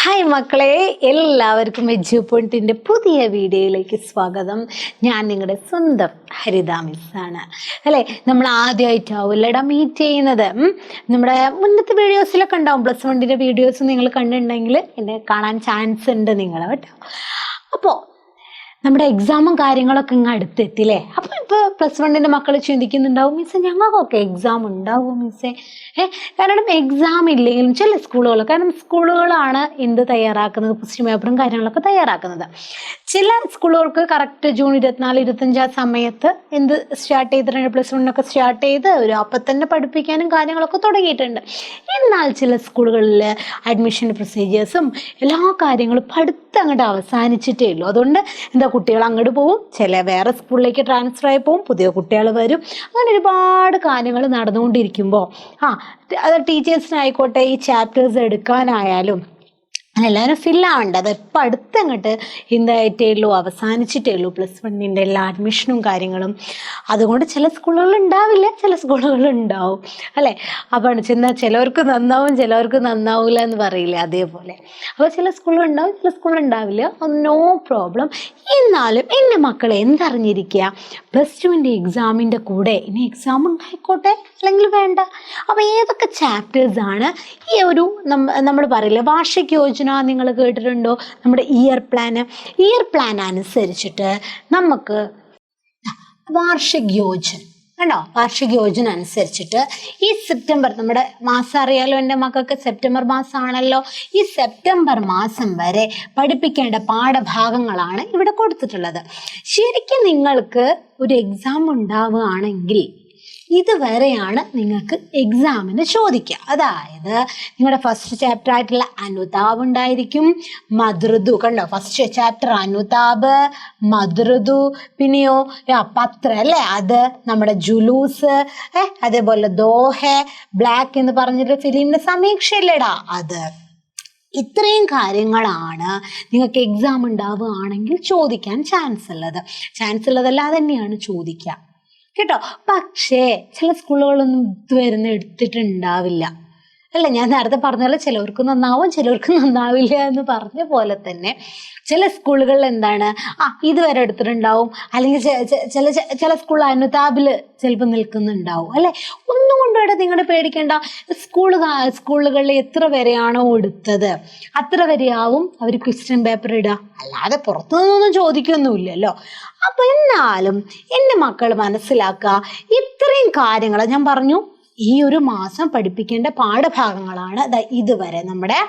Hi മക്കളെ, എല്ലാവർക്കും edu പോയിന്റിൻ്റെ പുതിയ വീഡിയോയിലേക്ക് സ്വാഗതം. ഞാൻ നിങ്ങളുടെ സ്വന്തം ഹരിത മിസ്സാണ്. അല്ലേ, നമ്മൾ ആദ്യമായിട്ടാവില്ലടാ മീറ്റ് ചെയ്യുന്നത്. നമ്മുടെ മുന്നത്തെ വീഡിയോസിലൊക്കെ ഉണ്ടാവും. +1 വീഡിയോസ് നിങ്ങൾ കണ്ടിട്ടുണ്ടെങ്കിൽ എന്നെ കാണാൻ ചാൻസ് ഉണ്ട് നിങ്ങൾ കേട്ടോ. അപ്പോൾ നമ്മുടെ എക്സാമും കാര്യങ്ങളൊക്കെ ഇങ്ങ് അടുത്തെത്തില്ലേ. അപ്പോൾ ഇപ്പോൾ +1 മക്കൾ ചിന്തിക്കുന്നുണ്ടാവും, മിസ്സേ ഞങ്ങൾക്കൊക്കെ എക്സാം ഉണ്ടാവും മിസ്സേ. കാരണം എക്സാം ഇല്ലെങ്കിലും ചില സ്കൂളുകൾ, കാരണം സ്കൂളുകളാണ് എന്ത് തയ്യാറാക്കുന്നത്, ക്വസ്റ്റ്യൻ പേപ്പറും കാര്യങ്ങളൊക്കെ തയ്യാറാക്കുന്നത്. ചില സ്കൂളുകൾക്ക് കറക്റ്റ് ജൂൺ 24-25 ആ സമയത്ത് എന്ത് സ്റ്റാർട്ട് ചെയ്തിട്ടുണ്ട്, +1 സ്റ്റാർട്ട് ചെയ്ത് ഒരു അപ്പം തന്നെ പഠിപ്പിക്കാനും കാര്യങ്ങളൊക്കെ തുടങ്ങിയിട്ടുണ്ട്. എന്നാൽ ചില സ്കൂളുകളിൽ അഡ്മിഷൻ പ്രൊസീജിയേഴ്സും എല്ലാ കാര്യങ്ങളും പഠിത്തം അങ്ങോട്ട് അവസാനിച്ചിട്ടേ ഉള്ളൂ. അതുകൊണ്ട് എന്താ, കുട്ടികൾ അങ്ങോട്ട് പോവും, ചില വേറെ സ്കൂളിലേക്ക് ട്രാൻസ്ഫർ ആയി പോവും, പുതിയ കുട്ടികൾ വരും, അങ്ങനെ ഒരുപാട് കാര്യങ്ങൾ നടന്നുകൊണ്ടിരിക്കുമ്പോൾ അത് ടീച്ചേഴ്സിനായിക്കോട്ടെ ഈ ചാപ്റ്റേഴ്സ് എടുക്കാനായാലും എല്ലാവരും ഫില്ലാവേണ്ട. അത് ഇപ്പം അടുത്തങ്ങോട്ട് എന്തായിട്ടേ ഉള്ളൂ, അവസാനിച്ചിട്ടേ ഉള്ളൂ +1 എല്ലാ അഡ്മിഷനും കാര്യങ്ങളും. അതുകൊണ്ട് ചില സ്കൂളുകൾ ഉണ്ടാവില്ല, ചില സ്കൂളുകൾ ഉണ്ടാവും അല്ലേ. അപ്പോൾ ചെന്നാൽ ചിലവർക്ക് നന്നാവും, ചിലവർക്ക് നന്നാവില്ല എന്ന് പറയില്ല, അതേപോലെ. അപ്പോൾ ചില സ്കൂളുകൾ ഉണ്ടാവും, ചില സ്കൂളുകൾ ഉണ്ടാവില്ല, നോ പ്രോബ്ലം. എന്നാലും എൻ്റെ മക്കളെ എന്തറിഞ്ഞിരിക്കുക, +2 എക്സാമിൻ്റെ കൂടെ ഇനി എക്സാം ഉണ്ടായിക്കോട്ടെ അല്ലെങ്കിൽ വേണ്ട. അപ്പോൾ ഏതൊക്കെ ചാപ്റ്റേഴ്സാണ് ഈ ഒരു നമ്മൾ പറയില്ലേ വാർഷിക യോജന നിങ്ങൾ കേട്ടിട്ടുണ്ടോ, നമ്മുടെ ഇയർ പ്ലാൻ അനുസരിച്ചിട്ട് നമുക്ക് വാർഷിക യോജന കണ്ടോ, വാർഷിക യോജന അനുസരിച്ചിട്ട് ഈ സെപ്റ്റംബർ, നമ്മുടെ മാസം അറിയാലോ എൻ്റെ മക്കൾക്ക്, സെപ്റ്റംബർ മാസമാണല്ലോ. ഈ സെപ്റ്റംബർ മാസം വരെ പഠിപ്പിക്കേണ്ട പാഠഭാഗങ്ങളാണ് ഇവിടെ കൊടുത്തിട്ടുള്ളത്. ശരിക്കും നിങ്ങൾക്ക് ഒരു എക്സാം ഉണ്ടാവുകയാണെങ്കിൽ ഇതുവരെയാണ് നിങ്ങൾക്ക് എക്സാമിന് ചോദിക്കുക. അതായത് നിങ്ങളുടെ ഫസ്റ്റ് ചാപ്റ്റർ ആയിട്ടുള്ള അനുതാപ് ഉണ്ടായിരിക്കും, മധുരദു കണ്ടോ, ഫസ്റ്റ് ചാപ്റ്റർ അനുതാപ്, മധുരദു, പിന്നെയോ പത്ര അല്ലേ, അത് നമ്മുടെ ജുലൂസ്, അതേപോലെ ദോഹെ, ബ്ലാക്ക് എന്ന് പറഞ്ഞിട്ട് ഫിലിമിന്റെ സമീക്ഷയില്ലേടാ അത്. ഇത്രയും കാര്യങ്ങളാണ് നിങ്ങൾക്ക് എക്സാം ഉണ്ടാവുകയാണെങ്കിൽ ചോദിക്കാൻ ചാൻസ് ഉള്ളതല്ല തന്നെയാണ് ചോദിക്കുക കേട്ടോ. പക്ഷേ ചില സ്കൂളുകളൊന്നും ഇതുവരെ എടുത്തിട്ടുണ്ടാവില്ല അല്ല. ഞാൻ നേരത്തെ പറഞ്ഞ പോലെ ചിലവർക്ക് നന്നാവും, ചിലവർക്ക് നന്നാവില്ല എന്ന് പറഞ്ഞ പോലെ തന്നെ ചില സ്കൂളുകളിൽ എന്താണ് ഇതുവരെ എടുത്തിട്ടുണ്ടാവും, അല്ലെങ്കിൽ ചില സ്കൂൾ അനുതാപിൽ ചിലപ്പോൾ നിൽക്കുന്നുണ്ടാവും അല്ലേ. ഒന്നും കൊണ്ടുവിടെ നിങ്ങൾ പേടിക്കേണ്ട. സ്കൂളുകളിൽ എത്ര വരെയാണോ എടുത്തത് അത്ര വരെയാവും അവർ ക്വസ്റ്റ്യൻ പേപ്പർ ഇടുക, അല്ലാതെ പുറത്തുനിന്നൊന്നും ചോദിക്കൊന്നുമില്ലല്ലോ. അപ്പോൾ എന്നാലും എൻ്റെ മക്കൾ മനസ്സിലാക്കുക, ഇത്രയും കാര്യങ്ങൾ ഞാൻ പറഞ്ഞു. ഈ ഒരു മാസം പഠിപ്പിക്കേണ്ട പാഠഭാഗങ്ങളാണ് ഇതുവരെ നമ്മുടെ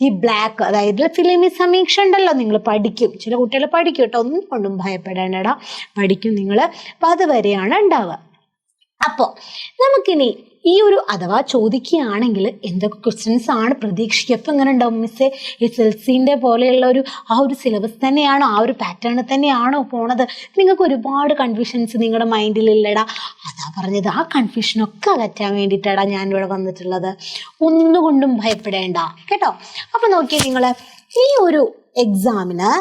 ഈ ബ്ലാക്ക്, അതായത് ഫിലിമി സമീക്ഷ ഉണ്ടല്ലോ, നിങ്ങൾ പഠിക്കും, ചില കുട്ടികൾ പഠിക്കും കേട്ടോ, ഒന്നും കൊണ്ടും ഭയപ്പെടേണ്ടടാ, പഠിക്കും നിങ്ങൾ. അപ്പം അതുവരെയാണ് ഉണ്ടാവുക. അപ്പോൾ നമുക്കിനി ഈ ഒരു അഥവാ ചോദിക്കുകയാണെങ്കിൽ എന്തൊക്കെ ക്വസ്റ്റ്യൻസ് ആണ് പ്രതീക്ഷിക്കുക. അപ്പം എങ്ങനെ ഉണ്ടാവും മിസ്സേ, SLCൻ്റെ പോലെയുള്ള ഒരു സിലബസ് തന്നെയാണോ, ആ ഒരു പാറ്റേൺ തന്നെയാണോ പോണത്? നിങ്ങൾക്ക് ഒരുപാട് കൺഫ്യൂഷൻസ് നിങ്ങളുടെ മൈൻഡിലില്ലടാ. അതാ പറഞ്ഞത്, ആ കൺഫ്യൂഷനൊക്കെ അകറ്റാൻ വേണ്ടിയിട്ടാണ് ഞാനിവിടെ വന്നിട്ടുള്ളത്. ഒന്നുകൊണ്ടും ഭയപ്പെടേണ്ട കേട്ടോ. അപ്പം നോക്കിയേ, നിങ്ങൾ ഈ ഒരു എക്സാമിന്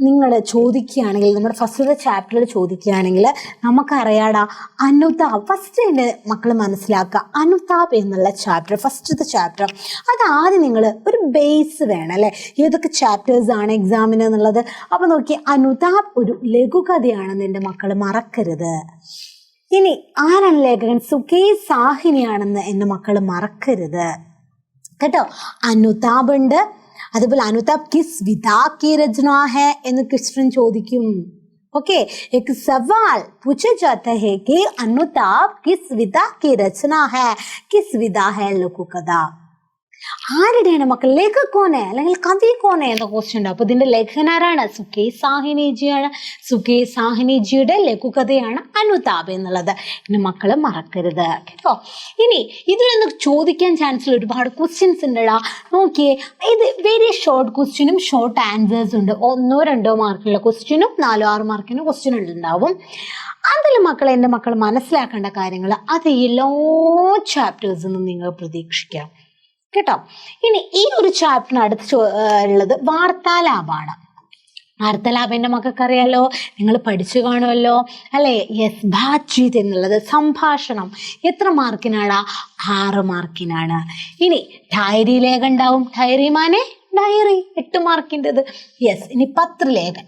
നിങ്ങൾ ചോദിക്കുകയാണെങ്കിൽ, നമ്മുടെ ഫസ്റ്റ് ചാപ്റ്ററിൽ ചോദിക്കുകയാണെങ്കിൽ നമുക്കറിയാടാ, അനുതാപ് ഫസ്റ്റ് എൻ്റെ മക്കൾ മനസ്സിലാക്കുക. അനുതാപ് എന്നുള്ള ചാപ്റ്റർ, ഫസ്റ്റത്തെ ചാപ്റ്റർ, അതാദ്യം നിങ്ങൾ ഒരു ബേസ് വേണം അല്ലേ, ഏതൊക്കെ ചാപ്റ്റേഴ്സാണ് എക്സാമിന് എന്നുള്ളത്. അപ്പോൾ നോക്കി, അനുതാപ് ഒരു ലഘുകഥയാണെന്ന് എൻ്റെ മക്കൾ മറക്കരുത്. ഇനി ആരാണ് ലേഖകൻ, സുകേശ് സാഹിനിയാണെന്ന് എൻ്റെ മക്കൾ മറക്കരുത് കേട്ടോ. അനുതാപ് ഉണ്ട്, അതുപോലെ അനുതാപ് കിസ് വിധാ കി രചന ഹെ എന്ന് ക്വസ്റ്റ്യൻ ചോദിക്കും. ओके, एक सवाल पूछा जाता है कि अनुताप किस विधा की रचना है, किस विधा है लघु कथा. ആരുടെയാണ് മക്കൾ, ലേഖകോനെ അല്ലെങ്കിൽ കവി കോനെ എന്ന ക്വസ്റ്റ്യൻ ഉണ്ട്. അപ്പോൾ ഇതിന്റെ ലേഖകൻ ആരാണ്, സുകേശ് സാഹിനിജിയാണ്. സുകേശ് സാഹിനിജിയുടെ ലഘുകഥയാണ് അനുതാപ് എന്നുള്ളത്. ഇനി മക്കൾ മറക്കരുത് കേട്ടോ. ഇനി ഇതിൽ നിന്ന് ചോദിക്കാൻ ചാൻസുള്ള ഒരുപാട് ക്വസ്റ്റ്യൻസ് ഉണ്ടടാ. നോക്കിയേ, ഇത് വെരി ഷോർട്ട് ക്വസ്റ്റ്യനും ഷോർട്ട് ആൻസേഴ്സ് ഉണ്ട്. 1-2 മാർക്കിനുള്ള ക്വസ്റ്റ്യനും 4-6 മാർക്കിന് ക്വസ്റ്റ്യൻ ഉണ്ടാവും. അതിൽ എൻ്റെ മക്കൾ മനസ്സിലാക്കേണ്ട കാര്യങ്ങൾ അത് എല്ലാ ചാപ്റ്റേഴ്സിനും നിങ്ങൾ പ്രതീക്ഷിക്കാം കേട്ടോ. ഇനി ഈ ഒരു ചാപ്റ്ററിന് അടുത്ത് ഉള്ളത് വാർത്താലാപാണ്. വാർത്താലാപം എൻ്റെ മക്കൾക്ക് അറിയാലോ, നിങ്ങൾ പഠിച്ചു കാണുമല്ലോ അല്ലേ. യെസ്, ബാത്ചീത് എന്നുള്ളത് സംഭാഷണം. എത്ര മാർക്കിനാണ്? 6 മാർക്കിനാണ്. ഇനി ഡയറി ലേഖ ഉണ്ടാവും. ഡയറി മാനെ ഡയറി 8 മാർക്കിൻ്റെത്. യെസ്. ഇനി പത്രലേഖൻ.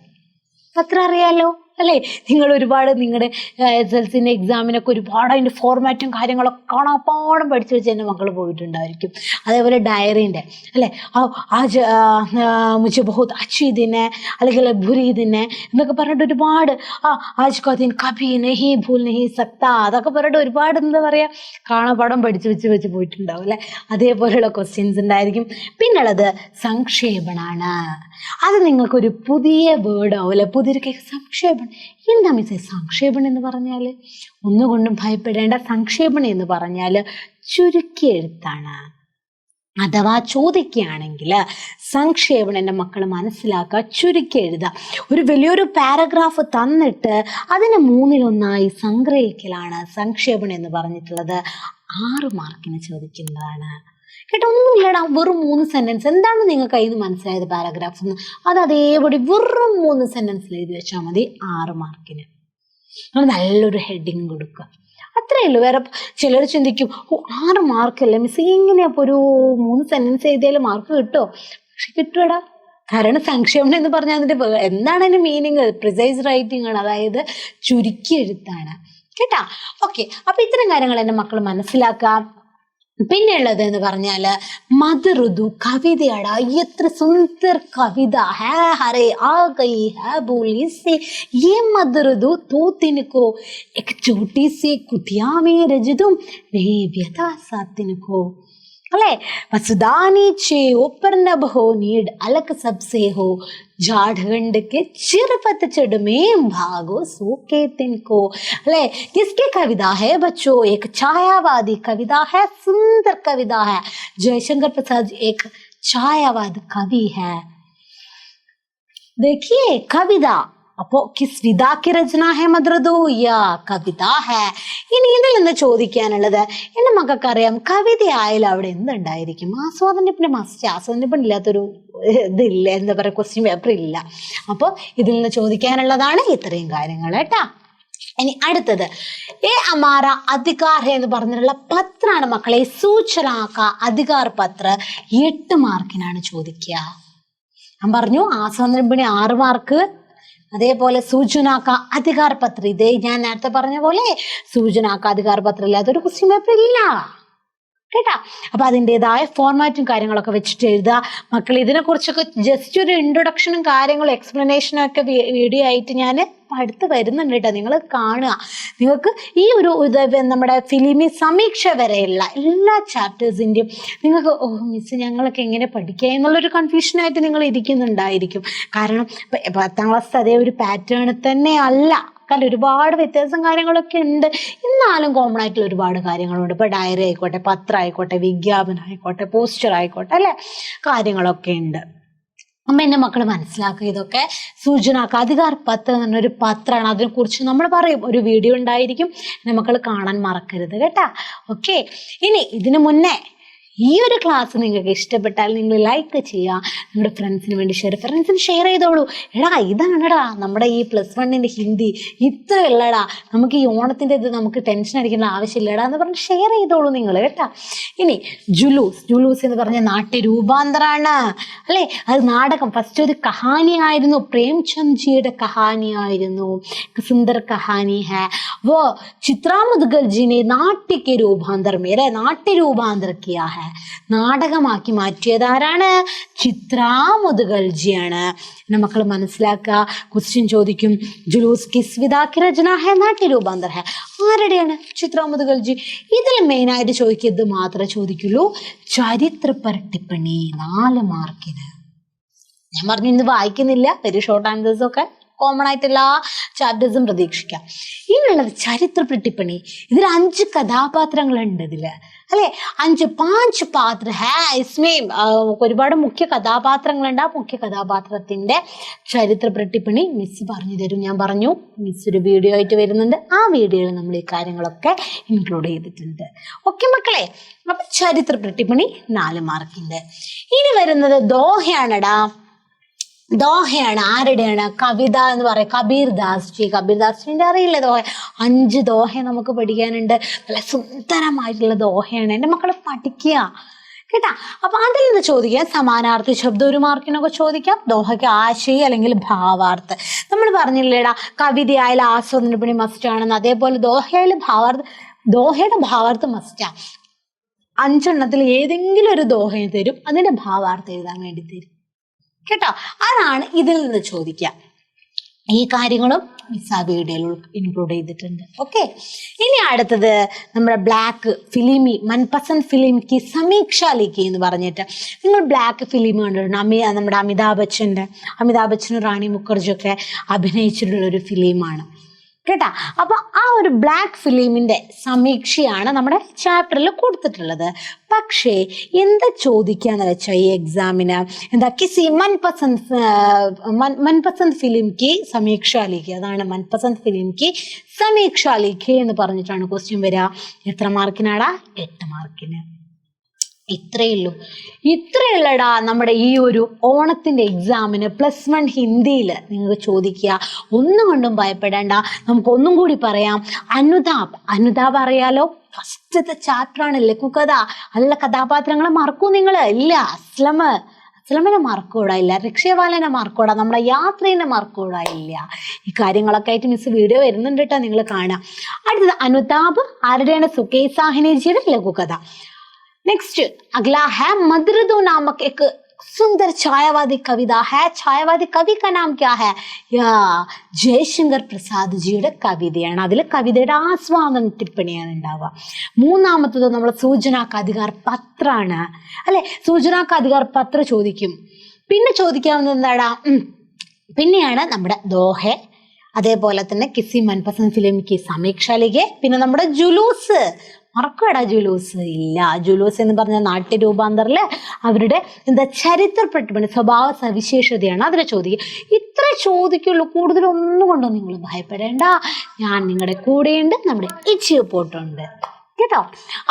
പത്രം അറിയാലോ അല്ലേ? നിങ്ങൾ ഒരുപാട് നിങ്ങളുടെ SSLC എക്സാമിനൊക്കെ ഒരുപാട് അതിൻ്റെ ഫോർമാറ്റും കാര്യങ്ങളൊക്കെ കാണാപ്പാടം പഠിച്ചു വെച്ച് എൻ്റെ മക്കൾ പോയിട്ടുണ്ടായിരിക്കും. അതേപോലെ ഡയറീൻ്റെ അല്ലേ, മുझे बहुत अच्छी दिन है അല്ലെങ്കിൽ ബുരി ദിൻ എന്നൊക്കെ പറഞ്ഞിട്ട് ഒരുപാട് ആജ് കാ ദിൻ കഭി നഹീ ഭൂൽ നഹീ സക്താ അതൊക്കെ പറഞ്ഞിട്ട് ഒരുപാട് എന്താ പറയുക കാണാപ്പാടം പഠിച്ച് വെച്ച് പോയിട്ടുണ്ടാവും അല്ലേ. അതേപോലെയുള്ള ക്വസ്റ്റ്യൻസ് ഉണ്ടായിരിക്കും. പിന്നുള്ളത് സംക്ഷേപണമാണ്. അത് നിങ്ങൾക്കൊരു പുതിയ വേർഡ് ആവില്ല, പുതിയൊരു സംക്ഷേപണം. എന്താ മിസ്സേ സംക്ഷേപണം എന്ന് പറഞ്ഞാൽ? ഒന്നുകൊണ്ടും ഭയപ്പെടേണ്ട. സംക്ഷേപണം എന്ന് പറഞ്ഞാൽ ചുരുക്കിയ എഴുത്താണ്. അഥവാ ചോദിക്കുകയാണെങ്കിൽ സംക്ഷേപണം എൻ്റെ മക്കൾ മനസ്സിലാക്കുക, ചുരുക്കി എഴുതുക. ഒരു വലിയൊരു പാരഗ്രാഫ് തന്നിട്ട് അതിനെ 3-1 സംഗ്രഹിക്കലാണ് സംക്ഷേപണം എന്ന് പറഞ്ഞിട്ടുള്ളത്. 6 മാർക്കിന് ചോദിക്കുന്നതാണ് കേട്ടോ. ഒന്നുമില്ലടാ, വെറും 3 സെന്റൻസ്. എന്താണ് നിങ്ങൾക്ക് അതിൽ നിന്ന് മനസ്സിലായത് പാരഗ്രാഫ് എന്ന്? അത് അതേപടി വെറും 3 സെന്റൻസിൽ എഴുതി വെച്ചാൽ മതി. 6 മാർക്കിന് നല്ലൊരു ഹെഡിങ് കൊടുക്കുക. അത്രയേ ഉള്ളൂ. വേറെ ചിലർ ചിന്തിക്കും 6 മാർക്കല്ലേ മിസ്, എങ്ങനെയാ അപ്പോൾ ഒരു 3 സെന്റൻസ് എഴുതിയാലും മാർക്ക് കിട്ടുമോ? പക്ഷെ കിട്ടുമടാ. കാരണം സംക്ഷേപണം എന്ന് പറഞ്ഞാൽ അതിൻ്റെ എന്താണ് അതിൻ്റെ മീനിങ്? പ്രിസൈസ് റൈറ്റിംഗ് ആണ്, അതായത് ചുരുക്കി എഴുത്താണ് കേട്ടാ. ഓക്കെ, അപ്പൊ ഇത്തരം കാര്യങ്ങൾ എൻ്റെ മക്കൾ മനസ്സിലാക്കാം. പിന്നെ ഉള്ളത് എന്ന് പറഞ്ഞാൽ മധുഋതു കവിതയാടാ. എത്ര സുന്ദർ കവിത ഹേ ഹരേ ആ ഗൈ ഹേ ബോലി സേ യേ മധുഋതു തോ തിनको एक छोटी सी कुटिया में रजदुम नहीं व्यथा सा तिनको अले वसुदानी चे ऊपर नभ हो नीड अलग सबसे हो झाड़खंड के चिरपत चढ़ में भागो सूखे तिनको. अले किसकी कविता है बच्चों? एक छायावादी कविता है, सुंदर कविता है. जयशंकर प्रसाद एक छायावाद कवि है. देखिए कविता അപ്പോൾ കിസ് വിദാ കി രചന ഹെ മദ്രദു യാ കവിത ഹെ. ഇനി ഇതിൽ നിന്ന് ചോദിക്കാനുള്ളത്, എൻ്റെ മക്കൾക്കറിയാം കവിത ആയാലും അവിടെ എന്തുണ്ടായിരിക്കും? ആസ്വാദനത്തിന് മസ്റ്റ്. ആസ്വാദനത്തിന് ഇല്ലാത്തൊരു ഇതില്ല, എന്താ പറയുക, ക്വസ്റ്റ്യൻ പേപ്പർ ഇല്ല. അപ്പോൾ ഇതിൽ നിന്ന് ചോദിക്കാനുള്ളതാണ് ഇത്രയും കാര്യങ്ങൾ കേട്ടാ. ഇനി അടുത്തത് അമാര അധികാർ എന്ന് പറഞ്ഞിട്ടുള്ള പത്രമാണ് മക്കളെ. സൂചനാക്ക അധികാർ പത്ര 8 മാർക്കിനാണ് ചോദിക്കുക. ഞാൻ പറഞ്ഞു ആസ്വാദനത്തിന് 6 മാർക്ക്. അതേപോലെ സൂചനാക്ക അധികാർ പത്ര, ഇതേ ഞാൻ നേരത്തെ പറഞ്ഞ പോലെ സൂചനാക്ക അധികാർ പത്രം ഇല്ലാത്തൊരു ക്വസ്റ്റ്യൻ പേപ്പർ ഇല്ല കേട്ടാ. അപ്പൊ അതിൻ്റെതായ ഫോർമാറ്റും കാര്യങ്ങളൊക്കെ വെച്ചിട്ട് എഴുതുക മക്കൾ. ഇതിനെക്കുറിച്ചൊക്കെ ജസ്റ്റ് ഒരു ഇൻട്രൊഡക്ഷനും കാര്യങ്ങളും എക്സ്പ്ലനേഷനും ഒക്കെ വീഡിയോ ആയിട്ട് ഞാൻ അടുത്ത് വരുന്നുണ്ട് കേട്ടോ. നിങ്ങൾ കാണുക. നിങ്ങൾക്ക് ഈ ഒരു നമ്മുടെ ഫിലിമി സമീക്ഷ വരെയുള്ള എല്ലാ ചാപ്റ്റേഴ്സിൻ്റെയും നിങ്ങൾക്ക് മിസ് ഞങ്ങളൊക്കെ എങ്ങനെ പഠിക്കുക എന്നുള്ളൊരു കൺഫ്യൂഷനായിട്ട് നിങ്ങൾ ഇരിക്കുന്നുണ്ടായിരിക്കും. കാരണം 10ാം ക്ലാസ് അതേ ഒരു പാറ്റേൺ തന്നെ അല്ല. കാരണം ഒരുപാട് വ്യത്യാസം കാര്യങ്ങളൊക്കെ ഉണ്ട്. എന്നാലും കോമൺ ആയിട്ടുള്ള ഒരുപാട് കാര്യങ്ങളുണ്ട്. ഇപ്പോൾ ഡയറി ആയിക്കോട്ടെ, പത്രം ആയിക്കോട്ടെ, വിജ്ഞാപനം ആയിക്കോട്ടെ, പോസ്റ്റർ ആയിക്കോട്ടെ അല്ലേ, കാര്യങ്ങളൊക്കെ ഉണ്ട്. അമ്മ എൻ്റെ മക്കൾ മനസ്സിലാക്കുക. ഇതൊക്കെ സൂചനാക്ക അധികാർ പത്രം എന്ന് പറഞ്ഞൊരു പത്രമാണ്. അതിനെക്കുറിച്ച് നമ്മൾ പറയും, ഒരു വീഡിയോ ഉണ്ടായിരിക്കും, എൻ്റെ മക്കൾ കാണാൻ മറക്കരുത് കേട്ടാ. ഓക്കെ, ഇനി ഇതിനു മുന്നേ ഈ ഒരു ക്ലാസ് നിങ്ങൾക്ക് ഇഷ്ടപ്പെട്ടാൽ നിങ്ങൾ ലൈക്ക് ചെയ്യുക, നിങ്ങളുടെ ഫ്രണ്ട്സിന് വേണ്ടി ഫ്രണ്ട്സിന് ഷെയർ ചെയ്തോളൂ. എടാ ഇതാണെടാ നമ്മുടെ ഈ +1 ഹിന്ദി ഇത്ര ഉള്ളടാ, നമുക്ക് ഈ ഓണത്തിൻ്റെ ഇത് നമുക്ക് ടെൻഷൻ അടിക്കേണ്ട ആവശ്യമില്ലടാ എന്ന് പറഞ്ഞ് ഷെയർ ചെയ്തോളൂ നിങ്ങൾ കേട്ടാ. ഇനി ജുലൂസ് എന്ന് പറഞ്ഞ നാട്യരൂപാന്തരാണ് അല്ലേ. അത് നാടകം. ഫസ്റ്റ് ഒരു കഹാനിയായിരുന്നു, പ്രേംചന്ദ് ജിയുടെ കഹാനിയായിരുന്നു. സുന്ദർ കഹാനി ഹേ वो चित्रा मुदगल जी ने नाट्य के रूपांतर में नाट्य रूपांतर किया है. നാടകമാക്കി മാറ്റിയതാരാണ്? ചിത്രാ മുദഗൽ ജിയാണ്. മക്കൾ മനസ്സിലാക്കുക. ക്വസ്റ്റ്യൻ ചോദിക്കും, ജുലൂസ് കിസ് വിദാ കി രചന ഹെ നാട്യ രൂപാന്തർ ഹെ. ആരുടെയാണ്? ചിത്രാ മുദഗൽ ജി. ഇതിൽ മെയിനായിട്ട് ചോദിക്കുന്നത് മാത്രമേ ചോദിക്കുള്ളൂ, ചരിത്ര പർ ടിപ്പണി 4 മാർക്കിന്. ഞാൻ പറഞ്ഞു ഇന്ന് വായിക്കുന്നില്ല, വെരി ഷോർട്ട് ആൻസേഴ്സ് ഒക്കെ കോമൺ ആയിട്ട് എല്ലാ ചാപ്റ്റേഴ്സും പ്രതീക്ഷിക്കാം. ഇനിയുള്ളത് ചരിത്ര ടിപ്പണി. ഇതിൽ 5 കഥാപാത്രങ്ങളുണ്ട് ഇതില് അല്ലെ. 5 പാത്ര ഹേ ഇസ്മേം. ഒരുപാട് മുഖ്യ കഥാപാത്രങ്ങളുണ്ട്. ആ മുഖ്യ കഥാപാത്രത്തിന്റെ ചരിത്ര ടിപ്പണി മിസ് പറഞ്ഞു തരും. ഞാൻ പറഞ്ഞു മിസ് ഒരു വീഡിയോ ആയിട്ട് വരുന്നുണ്ട്. ആ വീഡിയോയിൽ നമ്മൾ ഈ കാര്യങ്ങളൊക്കെ ഇൻക്ലൂഡ് ചെയ്തിട്ടുണ്ട്. ഓക്കെ മക്കളെ, അപ്പൊ ചരിത്ര ടിപ്പണി 4 മാർക്കിന്റെ. ഇനി വരുന്നത് ദോഹയാണടാ. ദോഹയാണ്. ആരുടെയാണ്? കവിത എന്ന് പറയാം, കബീർ ദാസ്ജിന്റെ അറിയില്ലേ ദോഹ? 5 ദോഹ നമുക്ക് പഠിക്കാനുണ്ട്. നല്ല സുന്ദരമായിട്ടുള്ള ദോഹയാണ്. എൻ്റെ മക്കൾ പഠിക്കുക കേട്ടാ. അപ്പൊ അതിൽ നിന്ന് ചോദിക്കാം സമാനാർത്ഥി ശബ്ദം 1 മാർക്കിനൊക്കെ ചോദിക്കാം. ദോഹയ്ക്ക് ആശയം അല്ലെങ്കിൽ ഭാവാർത്ഥം. നമ്മൾ പറഞ്ഞില്ലേടാ കവിതയായാലും ആസ്വാദനപ്പണി മസ്റ്റ് ആണെന്ന്, അതേപോലെ ദോഹയായാലും ദോഹയുടെ ഭാവാർത്ഥം മസ്റ്റാ. 5 എണ്ണത്തിൽ ഏതെങ്കിലും ഒരു ദോഹയെ തരും, അതിന്റെ ഭാവാർത്ഥം എഴുതാൻ വേണ്ടി തരും കേട്ടോ. അതാണ് ഇതിൽ നിന്ന് ചോദിക്കുക. ഈ കാര്യങ്ങളും മിസ് ആ വീഡിയോയിൽ ഇൻക്ലൂഡ് ചെയ്തിട്ടുണ്ട്. ഓക്കെ, ഇനി അടുത്തത് നമ്മുടെ ബ്ലാക്ക് ഫിലിമി മൻപസന്ദ് ഫിലിം കി സമീക്ഷ ലിഖി എന്ന് പറഞ്ഞിട്ട്, നിങ്ങൾ ബ്ലാക്ക് ഫിലിം കണ്ടിട്ടുണ്ട്. നമ്മുടെ അമിതാഭ് ബച്ചനും റാണി മുഖർജിയൊക്കെ അഭിനയിച്ചിട്ടുള്ള ഒരു ഫിലിമാണ് കേട്ടാ. അപ്പൊ ആ ഒരു ബ്ലാക്ക് ഫിലിമിന്റെ സമീക്ഷയാണ് നമ്മുടെ ചാപ്റ്ററിൽ കൊടുത്തിട്ടുള്ളത്. പക്ഷേ എന്താ ചോദിക്കാന്ന് വെച്ചാൽ ഈ എക്സാമിന് എന്താ കിസി മൻപസന്ദ് ഫിലിം കി സമീക്ഷ ലിഖി, അതാണ് മൻപസന്ദ് ഫിലിം കി സമീക്ഷ ലിഖി എന്ന് പറഞ്ഞിട്ടാണ് ക്വസ്റ്റ്യൻ വരിക. എത്ര മാർക്കിനാടാ? 8 മാർക്കിന്. ഇത്രയുള്ളടാ നമ്മുടെ ഈ ഒരു ഓണത്തിന്റെ എക്സാമിന് +1 ഹിന്ദിയിൽ നിങ്ങൾക്ക് ചോദിക്കുക. ഒന്നും കൊണ്ടും ഭയപ്പെടേണ്ട. നമുക്ക് ഒന്നും കൂടി പറയാം. അനുതാപ് അറിയാലോ, ഫസ്റ്റത്തെ ചാപ്റ്റർ ആണ് ലഘുകഥ. അതിലുള്ള കഥാപാത്രങ്ങളെ മറക്കൂ നിങ്ങൾ? ഇല്ല. അസ്ലമിനെ മറക്കൂടാ, ഇല്ല റിക്ഷവാലനെ മറക്കൂടാ, നമ്മുടെ യാത്രേനെ മറക്കൂടാ, ഇല്ല. ഈ കാര്യങ്ങളൊക്കെ ആയിട്ട് മിസ് വീഡിയോ വരുന്നുണ്ട് കേട്ടോ, നിങ്ങൾ കാണാം. അടുത്തത് അനുതാപ് ആരുടെയാണ്? സുകേയ് സാഹ്നിജിയുടെ ലഘുകഥ. नेक्स्ट अगला है मदरदू नामक एक सुंदर छायावादी कविता है. छायावादी कवि का नाम क्या है? ജയശങ്കർ പ്രസാദ് ജിയുടെ കവിതയാണ്. അതിൽ കവിതയുടെ ആസ്വാദന ടിപ്പണിയാണ് ഉണ്ടാവുക. മൂന്നാമത്തത് നമ്മളെ സൂചനാക്ക് അധികാർ പത്രാണ് അല്ലെ. സൂചനാക്ക് അധികാർ പത്ര ചോദിക്കും. പിന്നെ ചോദിക്കാവുന്നത് എന്താടാ? പിന്നെയാണ് നമ്മുടെ ദോഹെ, അതേപോലെ തന്നെ കിസി മൻപസന്ദ് ഫിലിം കി സമീക്ഷ ലിഖി, പിന്നെ നമ്മുടെ ജുലൂസ്. മറക്കടാ ജുലൂസ്? ഇല്ല. ജുലൂസ് എന്ന് പറഞ്ഞ നാട്യരൂപാന്തറില് അവരുടെ ചരിത്രപ്പെട്ട സ്വഭാവ സവിശേഷതയാണ് അതിനെ ചോദിക്കുക. ഇത്ര ചോദിക്കുള്ളൂ, കൂടുതലൊന്നും കൊണ്ടോ നിങ്ങൾ ഭയപ്പെടേണ്ട. ഞാൻ നിങ്ങളുടെ കൂടെയുണ്ട്, നമ്മുടെ ഇച്ചിയപ്പോട്ടുണ്ട് കേട്ടോ.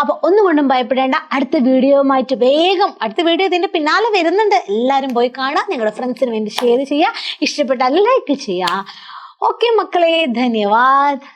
അപ്പൊ ഒന്നുകൊണ്ടും ഭയപ്പെടേണ്ട. അടുത്ത വീഡിയോയുമായിട്ട് വേഗം, അടുത്ത വീഡിയോ ഇതിന്റെ പിന്നാലെ വരുന്നുണ്ട്. എല്ലാവരും പോയി കാണാം, നിങ്ങളുടെ ഫ്രണ്ട്സിന് വേണ്ടി ഷെയർ ചെയ്യുക, ഇഷ്ടപ്പെട്ടാൽ ലൈക്ക് ചെയ്യുക. ഓക്കെ മക്കളെ, ധന്യവാദ്.